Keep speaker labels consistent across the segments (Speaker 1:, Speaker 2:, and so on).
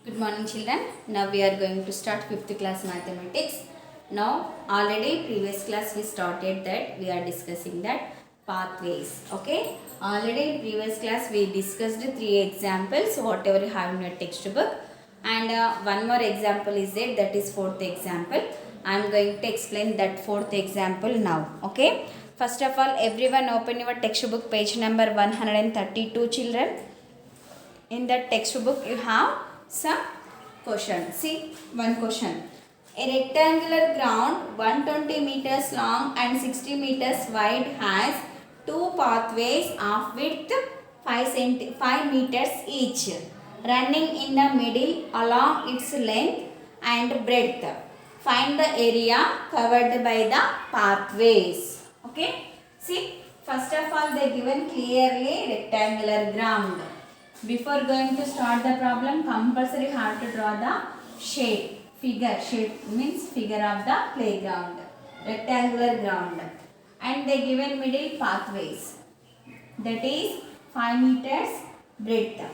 Speaker 1: Good morning children. Now we are going to start 5th class mathematics. Now already previous class we started that we are discussing that pathways. Okay. Already previous class we discussed 3 examples whatever you have in your textbook. And one more example is there, that is 4th example. I am going to explain that 4th example now. Okay. First of all, everyone open your textbook page number 132 children. In that textbook you have some question. See one question. A rectangular ground 120 meters long and 60 meters wide has two pathways of width 5 meters each, running in the middle along its length and breadth. Find the area covered by the pathways. Okay. See, first of all they given clearly rectangular ground. Before going to start the problem, compulsory have to draw the shape. Shape means figure of the playground. Rectangular ground. And they given middle pathways. That is 5 meters breadth.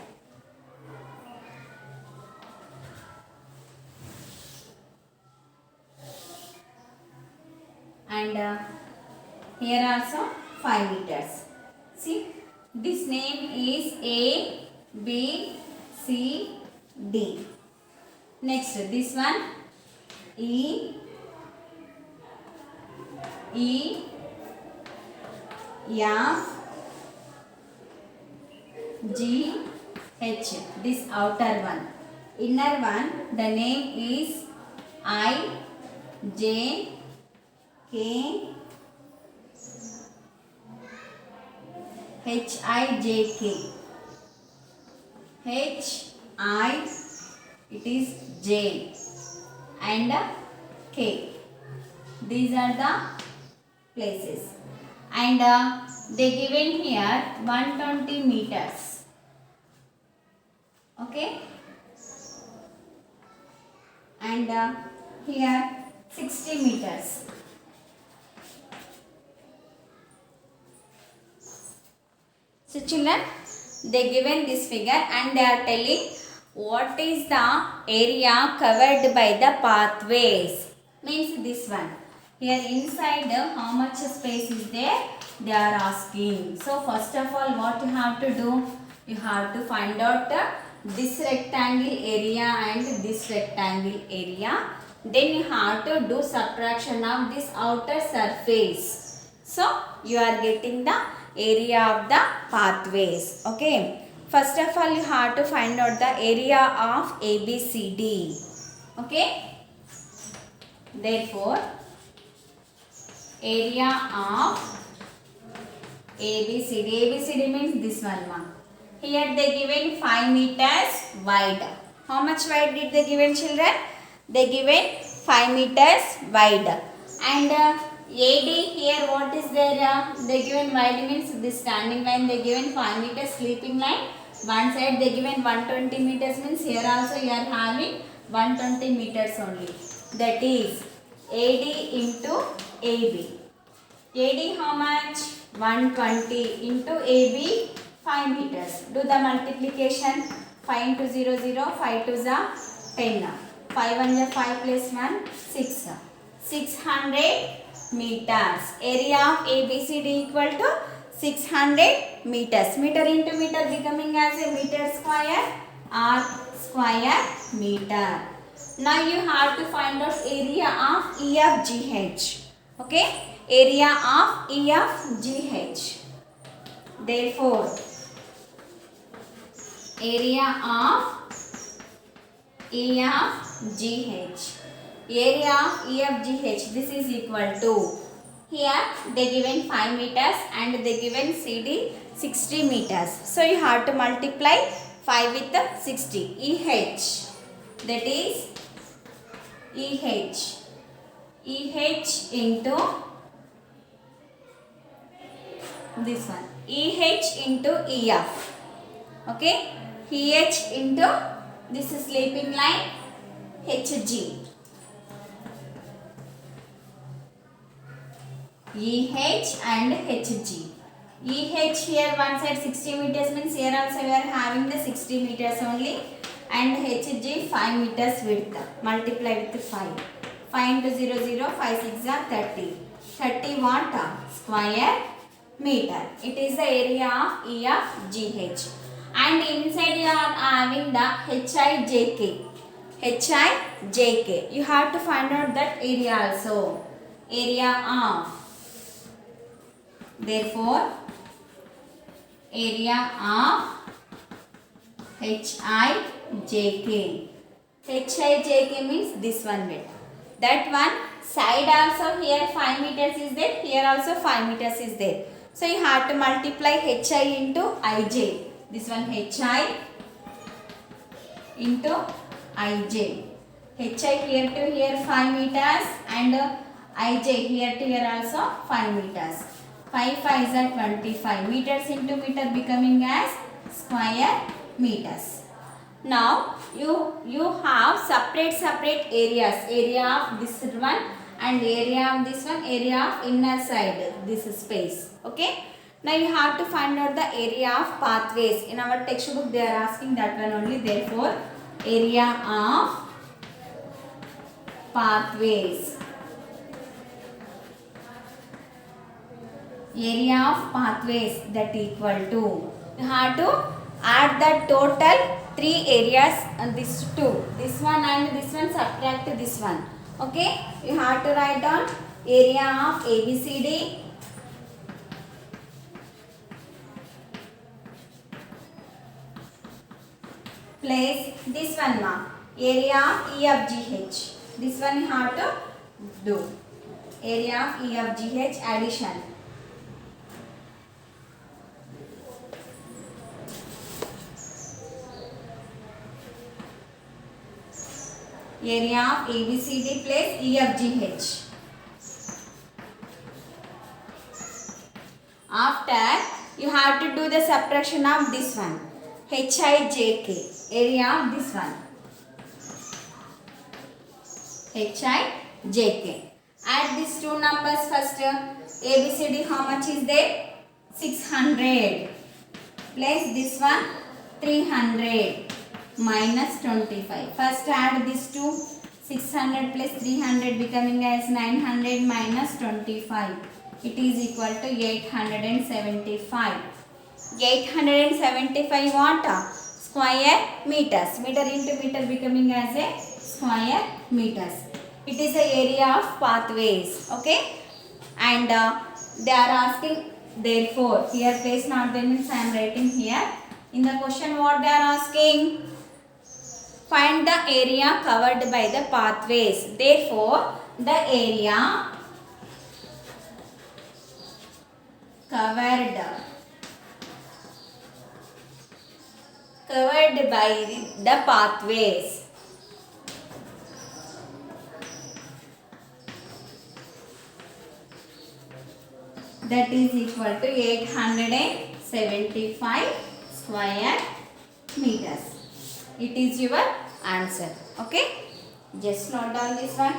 Speaker 1: And here also 5 meters. See, this name is A, B, C, D. Next, this one E, F, G, H. This outer one. Inner one, the name is I, J, K, H, I, J, K. H, I, it is J and K. These are the places. And they given here 120 meters. Okay. And here 60 meters. So children, they given this figure and they are telling what is the area covered by the pathways. Means this one. Here inside how much space is there? They are asking. So first of all what you have to do? You have to find out this rectangle area and this rectangle area. Then you have to do subtraction of this outer surface. So you are getting the area of the pathways. Okay. First of all you have to find out the area of ABCD. Okay. Therefore area of ABCD. ABCD means this one. Here they given 5 meters wide. How much wide did they given children? They given 5 meters wide. And AD here what is there? They given wide means this standing line they given 5 meters, sleeping line. One side they given 120 meters means here also you are having 120 meters only. That is AD into AB. AD how much? 120 into AB 5 meters. Do the multiplication. 5 into 0, 0. 5 to the 10. 5 1 5 plus 1 6. 600 meters. Area of ABCD equal to 600 meters. Meter into meter becoming as a meter square or square meter. Now you have to find out area of EFGH. Okay. Area of EFGH. Therefore, area of EFGH. Area of EFGH. This is equal to, here they given 5 meters and they given CD 60 meters. So you have to multiply 5 with 60. EH. That is EH. EH into this one. EH into EF. Okay. EH into this is sleeping line HG. EH and HG. EH here one side 60 meters means here also we are having the 60 meters only. and HG 5 meters width. Multiply with 5. 5 into 0, 0, 5 6 are 30. 30 what? Square meter. It is the area of EFGH. And inside you are having the HIJK. HIJK. You have to find out that area also. Area of. Therefore, area of HIJK. HIJK means this one bit. That one side also here 5 meters is there. Here also 5 meters is there. So you have to multiply HI into IJ. This one HI into IJ. HI here to here 5 meters and IJ here to here also 5 meters. 5 5s are 25 meters into meter becoming as square meters. Now you have separate areas. Area of this one and area of this one, area of inner side, this space. Okay. Now you have to find out the area of pathways. In our textbook they are asking that one only. Therefore, area of pathways. Area of pathways that equal to. You have to add the total 3 areas and this 2. This one and this one subtract this one. Okay. You have to write down area of ABCD. Place this one now. Area of EFGH. This one you have to do. Area of EFGH addition. Area of ABCD place EFGH. After you have to do the subtraction of this one. HIJK. Area of this one. HIJK. Add these two numbers first. ABCD how much is there? 600. Place this one 300 minus 25. First add these two. 600 plus 300 becoming as 900 minus 25. It is equal to 875. 875 what? Square meters. Meter into meter becoming as a square meters. It is the area of pathways. Okay. And they are asking therefore. Here place not there means I am writing here. In the question what they are asking? Find the area covered by the pathways. Therefore, the area covered by the pathways. That is equal to 875 square meters. It is your answer. Okay. Just note down this one.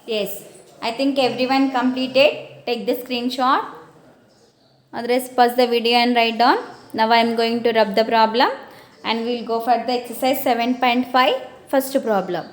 Speaker 1: Yes, I think everyone completed. Take the screenshot. Otherwise, pause the video and write down. Now I am going to rub the problem and we will go for the exercise 7.5 first problem.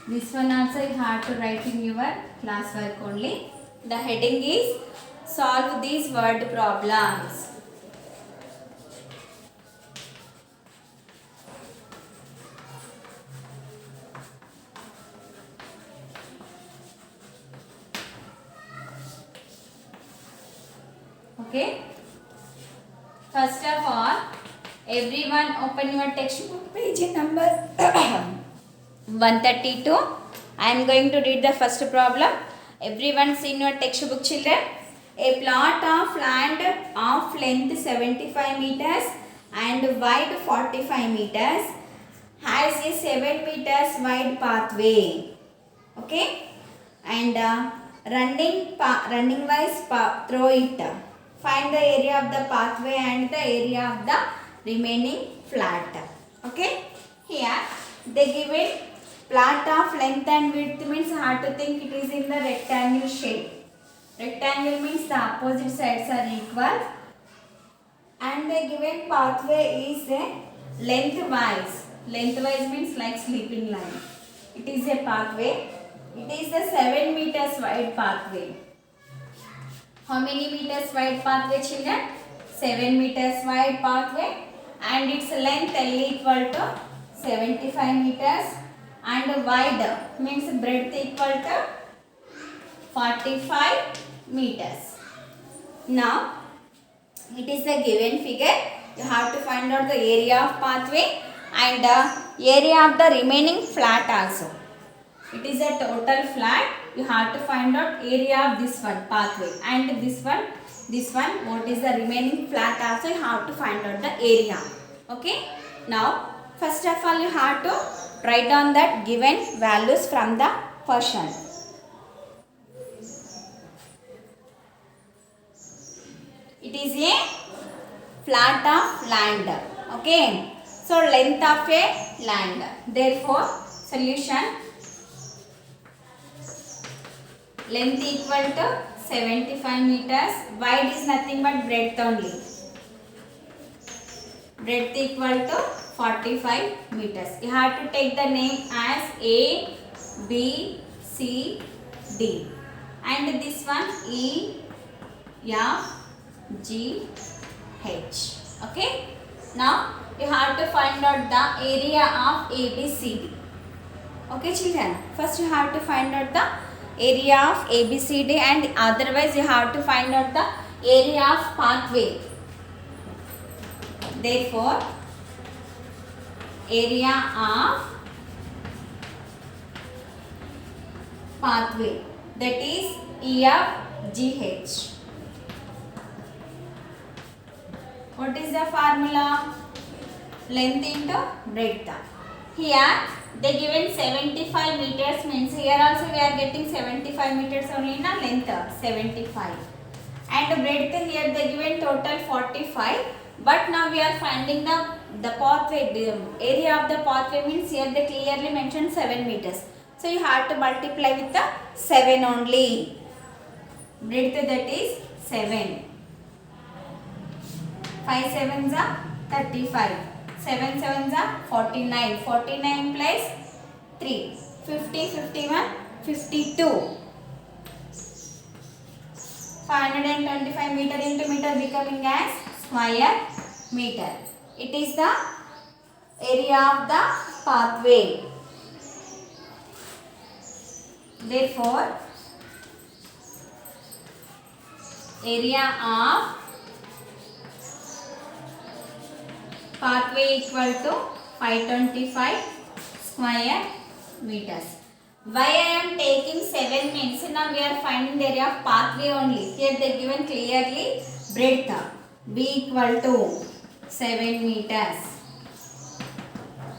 Speaker 1: This one also you have to write in your class work only. The heading is solve these word problems. Okay. First of all, everyone open your textbook page number 132. I am going to read the first problem. Everyone see in your textbook, children. A plot of land of length 75 meters and wide 45 meters has a 7 meters wide pathway. Okay, and running wise through it. Find the area of the pathway and the area of the remaining flat. Okay, here they give it plot of length and width means hard to think it is in the rectangle shape. Rectangle means the opposite sides are equal, and the given pathway is a lengthwise. Lengthwise means like sleeping line. It is a pathway. It is the 7 meters wide pathway. How many meters wide pathway, children? 7 meters wide pathway, and its length L equal to 75 meters and wide means breadth equal to 45 meters. Now it is the given figure. You have to find out the area of pathway and area of the remaining flat also. It is a total flat. You have to find out area of this one pathway and this one what is the remaining flat also you have to find out the area. Okay, now first of all you have to write down that given values from the question. It is a plot of land. Okay, so length of a land, therefore solution length equal to 75 meters, wide is nothing but breadth only. Breadth equal to 45 meters. You have to take the name as A, B, C, D, and this one E, F, G, H. Okay. Now you have to find out the area of ABCD. Okay, children. First you have to find out the area of ABCD, and otherwise you have to find out the area of pathway. Therefore area of pathway, that is EFGH. What is the formula? Length into breadth. Here they given 75 meters means here also we are getting 75 meters only na length 75, and breadth here they given total 45, but now we are finding the pathway, the area of the pathway means here they clearly mentioned 7 meters, so you have to multiply with the 7 only. Breadth that is 7, 5 sevens are 35, 7 sevens are 49, 49 plus 3, 50, 51, 52. 525 meter into meter becoming as square meter. It is the area of the pathway. Therefore area of pathway equal to 525 square meters. Why I am taking 7 means now we are finding the area of pathway only. Here they given clearly breadth B equal to 7 meters.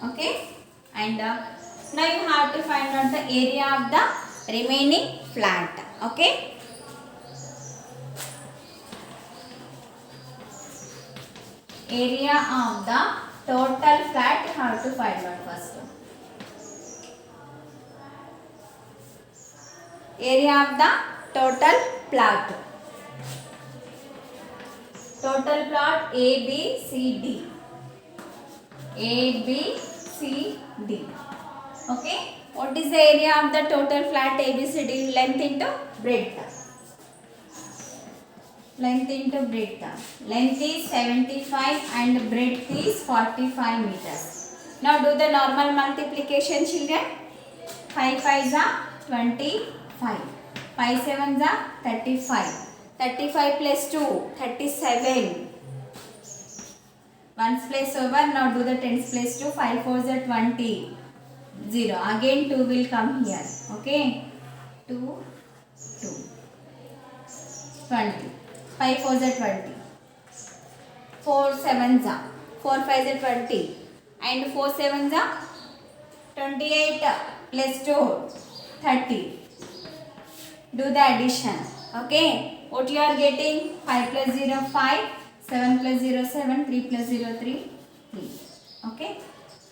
Speaker 1: Okay, and now you have to find out the area of the remaining flat. Okay, area of the total flat you have to find out first. Area of the total plot. Total plot ABCD. ABCD. Okay. What is the area of the total flat ABCD? Length into breadth. Length into breadth. Length is 75 and breadth is 45 meters. Now do the normal multiplication, children. 5 5s are 25. 5 7s are 35. 35 plus 2, 37. Ones place over. Now do the tens place 2. 5 4s are 20. 0. Again 2 will come here. Okay. 2, 2. 20. 5 4s are 20. 4 7s are. 4 5s are 20. And 4 7s are 28 plus 2, 30. Do the addition. Okay. What you are getting? 5 plus 0, 5. 7 plus 0, 7. 3 plus 0, 3. 3. Okay.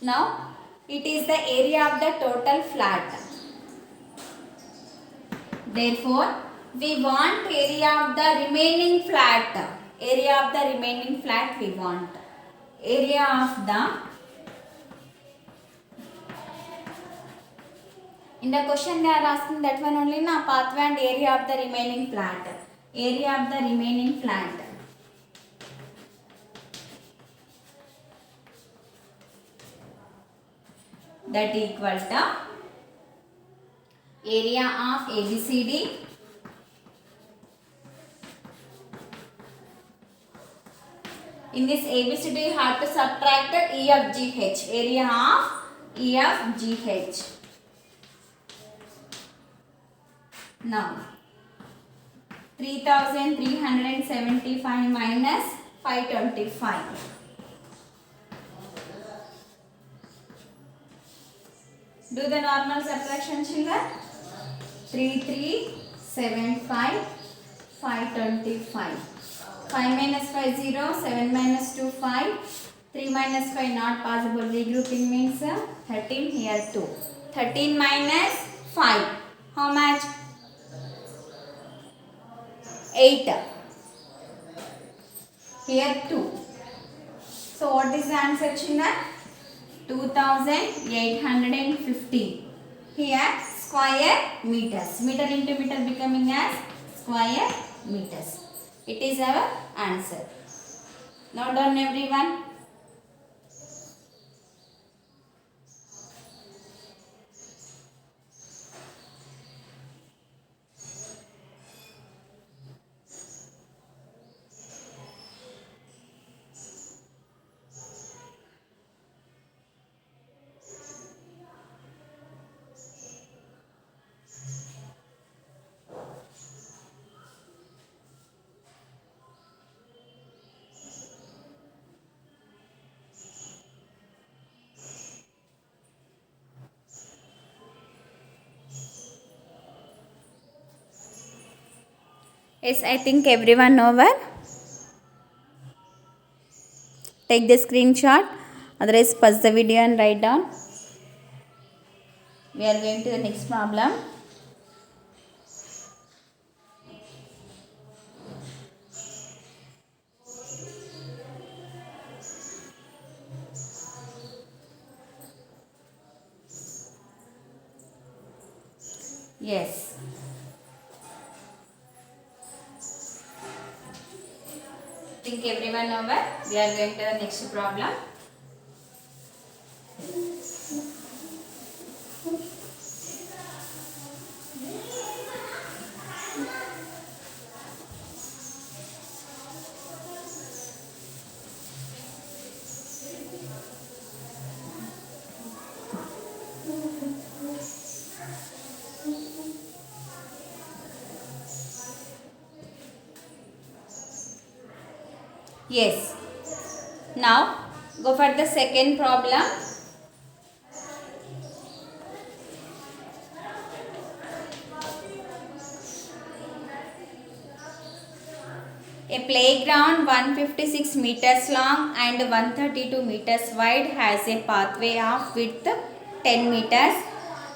Speaker 1: Now, it is the area of the total flat. Therefore, we want area of the remaining flat. Area of the remaining flat we want. Area of the... In the question they are asking that one only, na, pathway and area of the remaining flat. Area of the remaining flat. That equal to area of ABCD in this ABCD you have to subtract EFGH. Area of EFGH. Now 3375 minus 525. Do the normal subtraction, children. 3375 525. 5 minus 5 0. 7 minus 2 5. 3 minus 5 not possible. Regrouping means 13 here 2. 13 minus 5. How much? 8. Here 2. So what is the answer, children? 2850. Here square meters. Meter into meter becoming as square meters. It is our answer. Now done, everyone. Yes, I think everyone over. Take the screenshot. Otherwise, pause the video and write down. We are going to the next problem. Yes. Think everyone over. We are going to the next problem. Yes. Now go for the second problem. A playground 156 meters long and 132 meters wide has a pathway of width 10 meters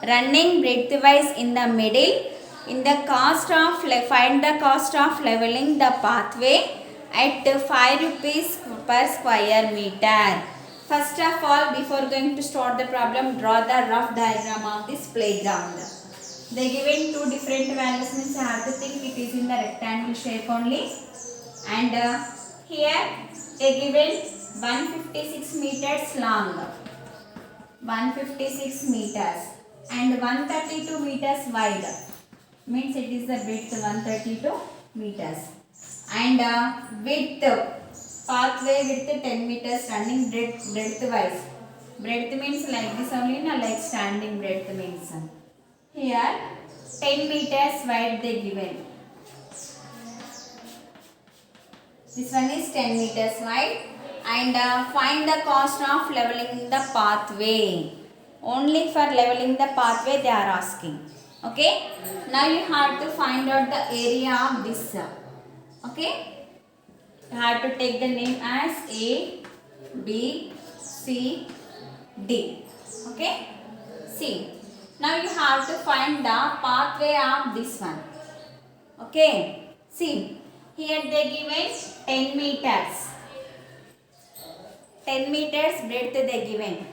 Speaker 1: running breadthwise in the middle. Find the cost of leveling the pathway at 5 rupees per square meter. First of all, before going to start the problem, draw the rough diagram of this playground. They given two different values, means I have to think it is in the rectangle shape only. And here they given 156 meters long, 156 meters, and 132 meters wide. Means it is the width 132 meters, and width, pathway width 10 meters, running breadth wise. Breadth means like this only, na, like standing breadth means. Here 10 meters wide they given. This one is 10 meters wide, and find the cost of leveling the pathway. Only for leveling the pathway they are asking. Okay. Now you have to find out the area of this. Okay. You have to take the name as A, B, C, D. Okay. See. Now you have to find the pathway of this one. Okay. See. Here they given 10 meters. 10 meters breadth they given.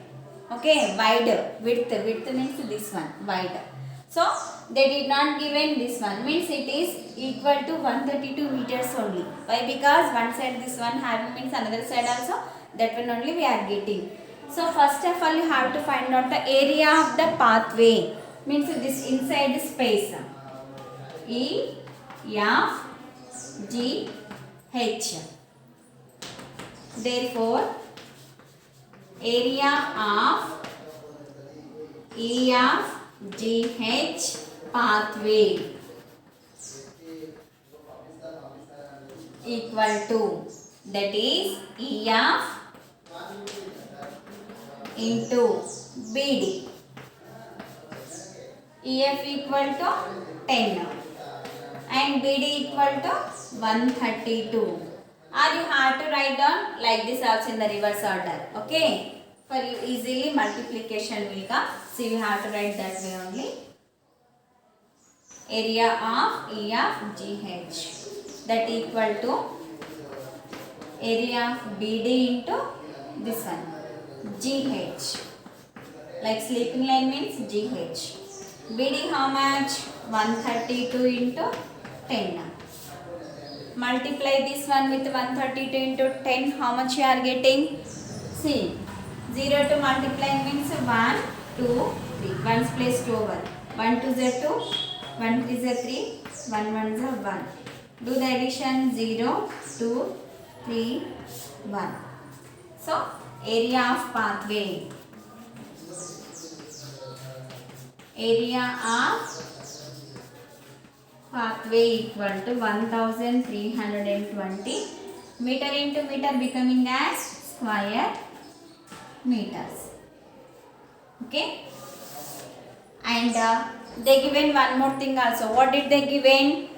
Speaker 1: Okay, wide, width means this one, wide. So they did not given this one, means it is equal to 132 meters only. Why? Because one side this one having, means another side also, that one only we are getting. So first of all you have to find out the area of the pathway, means this inside space. E, F, G, H. Therefore, area of EF, GH pathway equal to, that is EF into BD. EF equal to 10 and BD equal to 132. Or you have to write down like this also in the reverse order. Okay. For you easily multiplication will come. So you have to write that way only. Area of EFGH, that equal to area of BD into this one, GH. Like sleeping line means GH. BD how much? 132 into 10. Multiply this one with 132 into 10. How much you are getting? See, 0 to multiply means 1, 2, 3. 1's placed over. 1 2 is 2, 1 3 is 3, 1 1 is 1. Do the addition 0, 2, 3, 1. So, area of pathway. Area of pathway equal to 1320 meter into meter becoming as square meters. Okay. And they given one more thing also. What did they given?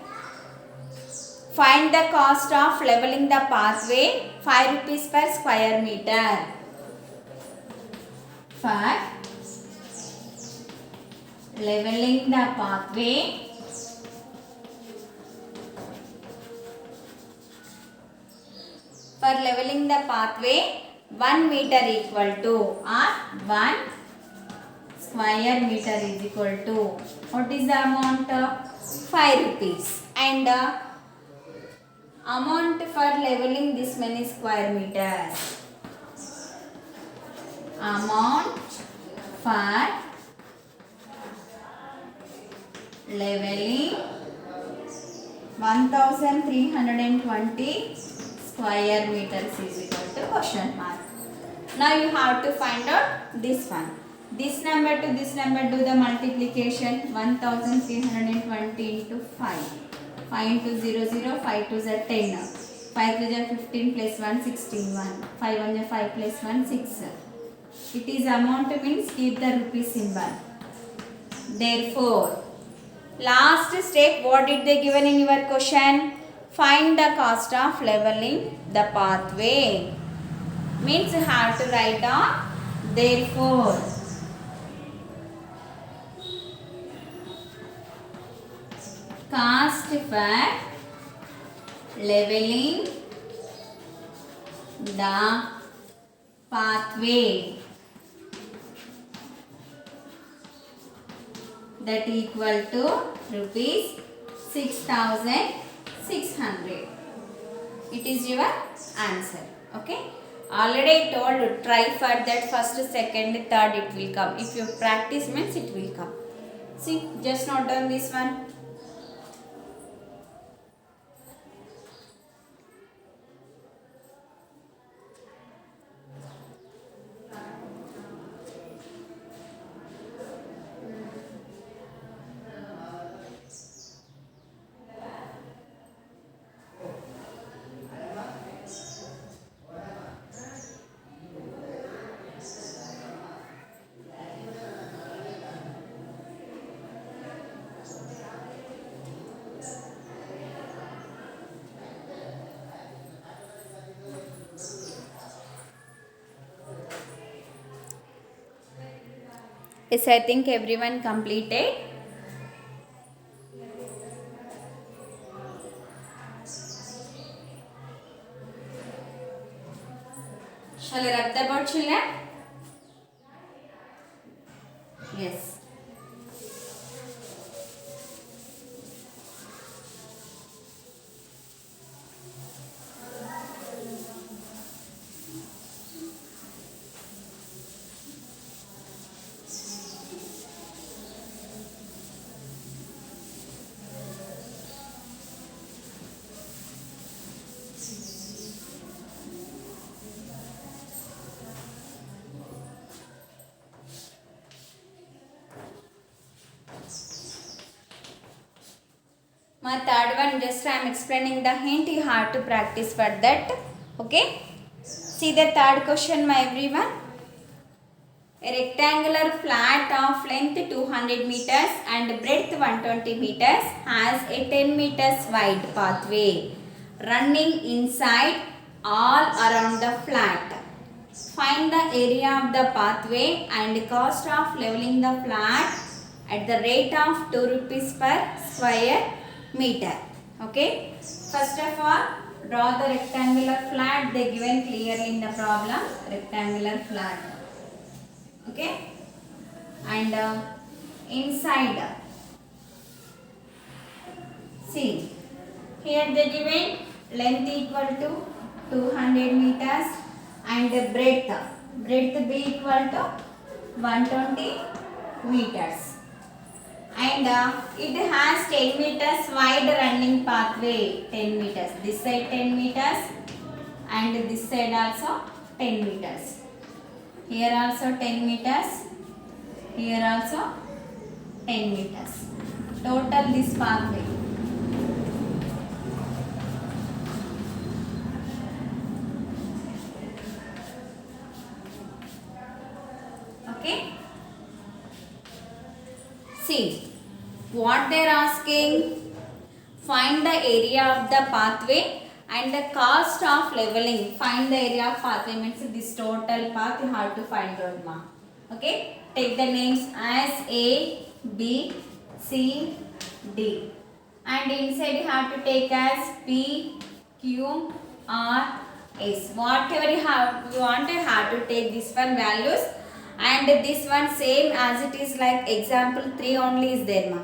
Speaker 1: Find the cost of leveling the pathway, 5 rupees per square meter. For leveling the pathway, for leveling the pathway, 1 meter equal to, or 1 square meter is equal to, what is the amount? 5 rupees. And amount for leveling this many square meters. Amount for leveling 1320 square meters is equal to question mark. Now you have to find out this one. This number to this number, do the multiplication. 1320 into 5. 5 into 0 0, 5 2 is 10. 5 3 is 15 plus 1 16 1. 5 1 is 5 plus 1 6. It is amount means keep the rupee symbol. Therefore, last step, what did they given in your question? Find the cost of leveling the pathway. Means you have to write down therefore. Cost for leveling the pathway that equal to rupees 6,600. It is your answer. Okay. Already I told try for that first, second, third it will come. If you practice means it will come. See, just note down this one. Yes, I think everyone completed. Shall I write about children? Yes. My third one, just I am explaining the hint, you have to practice for that. Okay. See the third question, my everyone. A rectangular flat of length 200 meters and breadth 120 meters has a 10 meters wide pathway running inside all around the flat. Find the area of the pathway and cost of leveling the flat at the rate of 2 rupees per square meter. Okay. First of all, draw the rectangular flat. They given clearly in the problem. Rectangular flat. Okay. And inside, see, here they given length equal to 200 meters and breadth be equal to 120 meters. And it has 10 meters wide running pathway, 10 meters. This side 10 meters and this side also 10 meters. Here also 10 meters. Here also 10 meters. Total this pathway. Okay. See, what they are asking, find the area of the pathway and the cost of leveling. Find the area of pathway means this total path you have to find out, ma. Okay, take the names as A, B, C, D, and inside you have to take as P, Q, R, S. Whatever you want, you have to take this one values. And this one same as it is, like example 3 only is there, ma.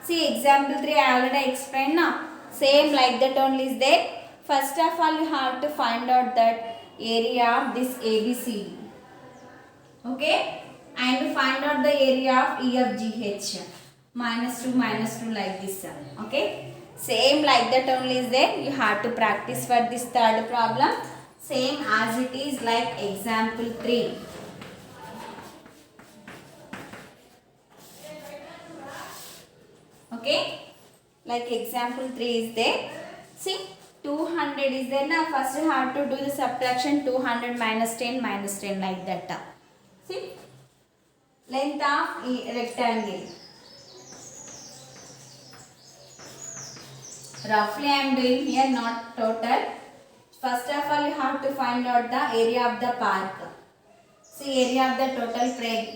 Speaker 1: See, example 3 I already explained now. Same like that only is there. First of all, you have to find out that area of this ABCD. Okay? And find out the area of EFGH. -2 like this. Okay? Same like that only is there. You have to practice for this third problem. Same as it is like example 3. Okay, like example 3 is there. See, 200 is there now. First you have to do the subtraction, 200 minus 10 like that. See, length of rectangle. Roughly I am doing here, not total. First of all, you have to find out the area of the park. See, area of the total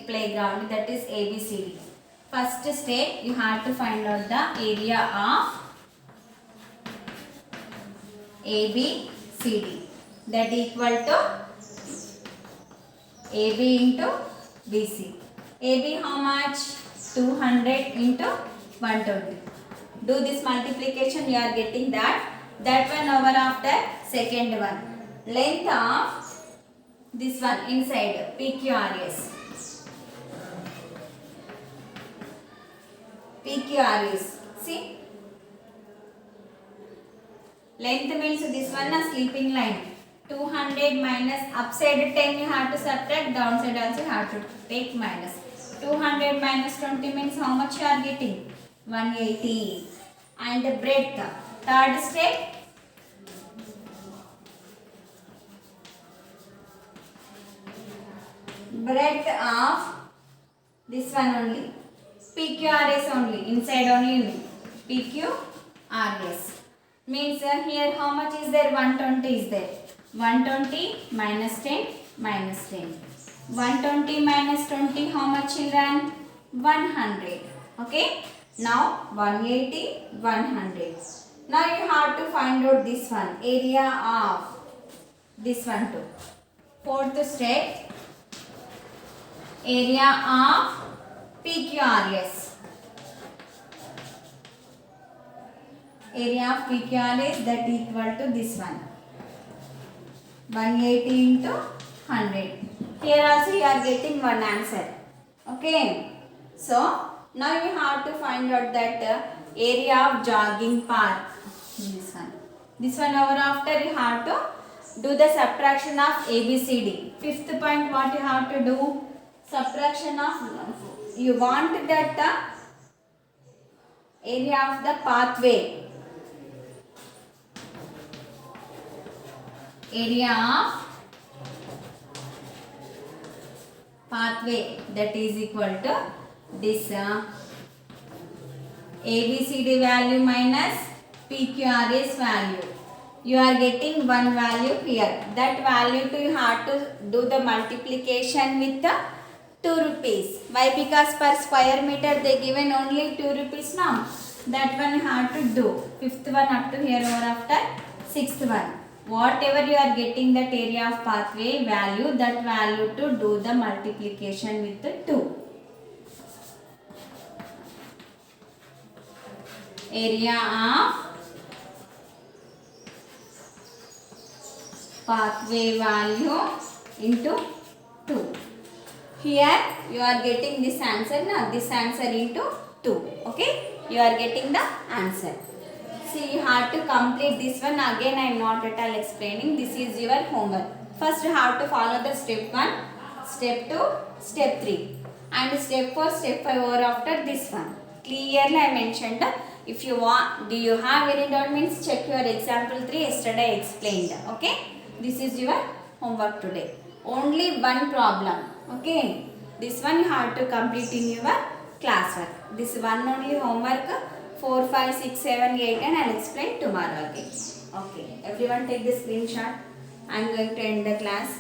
Speaker 1: playground, that is ABCD. First step, you have to find out the area of ABCD, that equal to AB into BC. AB how much? 200 into 120. Do this multiplication, you are getting that. That one over after second one. Length of this one inside PQRS. PQRS. See? Length means this one a sleeping line. 200 minus upside 10 you have to subtract, downside also you have to take minus. 200 minus 20 means how much you are getting? 180. And the breadth. Third step. Breadth of this one only. PQRS only. Inside only. PQRS. Means here how much is there? 120 is there. 120 minus 10 minus 10. 120 minus 20 how much children? 100. Okay. Now 180, 100. Now you have to find out this one. Area of this one too. Fourth step. Area of PQRS. Area of PQRS that equal to this one. 180 into 100. Here also you are getting one answer. Okay. So now you have to find out that area of jogging park. This one. This one over after you have to do the subtraction of ABCD. Fifth point what you have to do? Subtraction of, you want that area of the pathway. Area of pathway that is equal to this ABCD value minus PQRS value. You are getting one value here. That value to you have to do the multiplication with the 2 rupees. Why? Because per square meter they given only 2 rupees now. That one you have to do. Fifth one up to here over after sixth one. Whatever you are getting that area of pathway value, that value to do the multiplication with the 2. Area of pathway value into 2. Here you are getting this answer now. This answer into 2. Okay. You are getting the answer. See, you have to complete this one. Again, I am not at all explaining. This is your homework. First, you have to follow the step 1, step 2, step 3. And step 4, step 5 over after this one. Clearly, I mentioned. If you want, do you have any doubt means check your example 3. Yesterday I explained. Okay. This is your homework today. Only one problem. Okay. This one you have to complete in your classwork. This one only homework. 4, 5, 6, 7, 8 and I will explain tomorrow again. Okay. Everyone take the screenshot. I am going to end the class.